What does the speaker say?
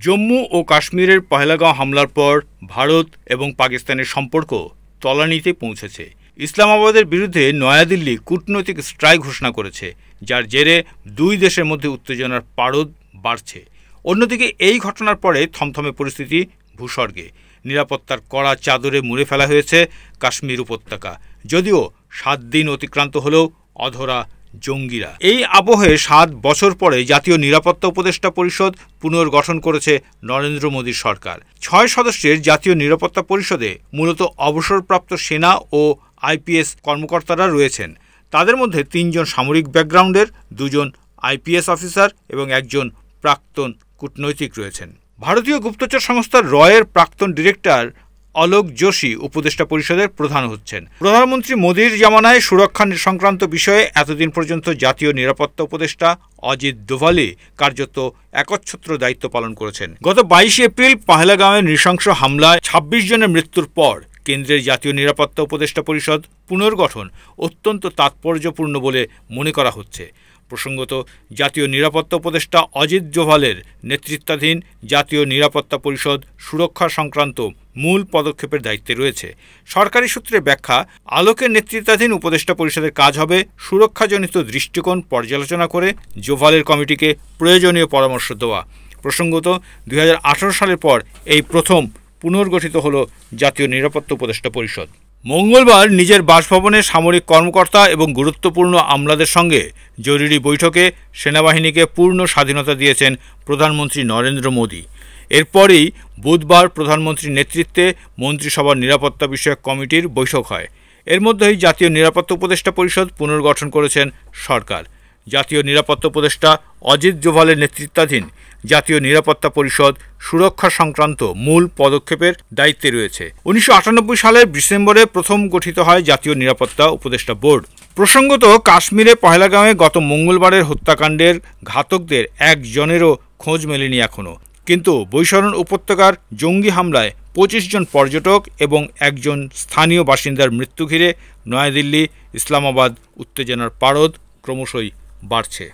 জম্মু ও কাশ্মীরের পহেলগাঁও হামলার পর ভারত এবং পাকিস্তানের সম্পর্ক তলানিতে পৌঁছেছে। ইসলামাবাদের বিরুদ্ধে নয়াদিল্লি কূটনৈতিক স্ট্রাইক ঘোষণা করেছে, যার জেরে দুই দেশের মধ্যে উত্তেজনার পারদ বাড়ছে। অন্যদিকে এই ঘটনার পরে থমথমে পরিস্থিতি ভূস্বর্গে। নিরাপত্তার কড়া চাদরে মুড়ে ফেলা হয়েছে কাশ্মীর উপত্যকা। যদিও 7 দিন অতিক্রান্ত হলেও অধরা জঙ্গিরা। এই আবহে 7 বছর পরে জাতীয় নিরাপত্তা উপদেষ্টা পরিষদ পুনর্গঠন করেছে নরেন্দ্র মোদীর সরকার। 6 সদস্যের জাতীয় নিরাপত্তা পরিষদে মূলত অবসরপ্রাপ্ত সেনা ও আইপিএস কর্মকর্তারা রয়েছেন। তাদের মধ্যে 3 জন সামরিক ব্যাকগ্রাউন্ডের, 2 জন আইপিএস অফিসার এবং 1 জন প্রাক্তন কূটনৈতিক রয়েছেন। ভারতীয় গুপ্তচর সংস্থা রয়ের প্রাক্তন ডিরেক্টর অলোক যোশী উপদেষ্টা পরিষদের প্রধান হচ্ছেন। প্রধানমন্ত্রী মোদীর জামানায় সুরক্ষা সংক্রান্ত বিষয়ে এতদিন পর্যন্ত জাতীয় নিরাপত্তা উপদেষ্টা অজিত দোভালে কার্যত একচ্ছত্র দায়িত্ব পালন করেছেন। গত 22 এপ্রিল পহেলগাঁওয়ের নৃশংস হামলায় 26 জনের মৃত্যুর পর কেন্দ্রের জাতীয় নিরাপত্তা উপদেষ্টা পরিষদ পুনর্গঠন অত্যন্ত তাৎপর্যপূর্ণ বলে মনে করা হচ্ছে। প্রসঙ্গত, জাতীয় নিরাপত্তা উপদেষ্টা অজিত দোভালের নেতৃত্বাধীন জাতীয় নিরাপত্তা পরিষদ সুরক্ষা সংক্রান্ত মূল পদক্ষেপের দায়িত্বে রয়েছে। সরকারি সূত্রে ব্যাখ্যা, আলোকের নেতৃত্বাধীন উপদেষ্টা পরিষদের কাজ হবে সুরক্ষাজনিত দৃষ্টিকোণ পর্যালোচনা করে দোভালের কমিটিকে প্রয়োজনীয় পরামর্শ দেওয়া। প্রসঙ্গত, 2018 সালের পর এই প্রথম পুনর্গঠিত হল জাতীয় নিরাপত্তা উপদেষ্টা পরিষদ। মঙ্গলবার নিজের বাসভবনে সামরিক কর্মকর্তা এবং গুরুত্বপূর্ণ আমলাদের সঙ্গে জরুরি বৈঠকে সেনাবাহিনীকে পূর্ণ স্বাধীনতা দিয়েছেন প্রধানমন্ত্রী নরেন্দ্র মোদী। এরপরেই বুধবার প্রধানমন্ত্রীর নেতৃত্বে মন্ত্রিসভার নিরাপত্তা বিষয়ক কমিটির বৈঠক হয়। এর মধ্যেই জাতীয় নিরাপত্তা উপদেষ্টা পরিষদ পুনর্গঠন করেছেন সরকার। জাতীয় নিরাপত্তা উপদেষ্টা অজিত দোভালের নেতৃত্বাধীন জাতীয় নিরাপত্তা পরিষদ সুরক্ষা সংক্রান্ত মূল পদক্ষেপের দায়িত্বে রয়েছে। 1998 সালের ডিসেম্বরে প্রথম গঠিত হয় জাতীয় নিরাপত্তা উপদেষ্টা বোর্ড। প্রসঙ্গত, কাশ্মীরে পহেলগাঁওয়ে গত মঙ্গলবারের হত্যাকাণ্ডের ঘাতকদের একজনেরও খোঁজ মেলেনি এখনও। কিন্তু বৈশরণ উপত্যকার জঙ্গি হামলায় 25 জন পর্যটক এবং 1 জন স্থানীয় বাসিন্দার মৃত্যু ঘিরে নয়াদিল্লি ইসলামাবাদ উত্তেজনার পারদ ক্রমশই বাড়ছে।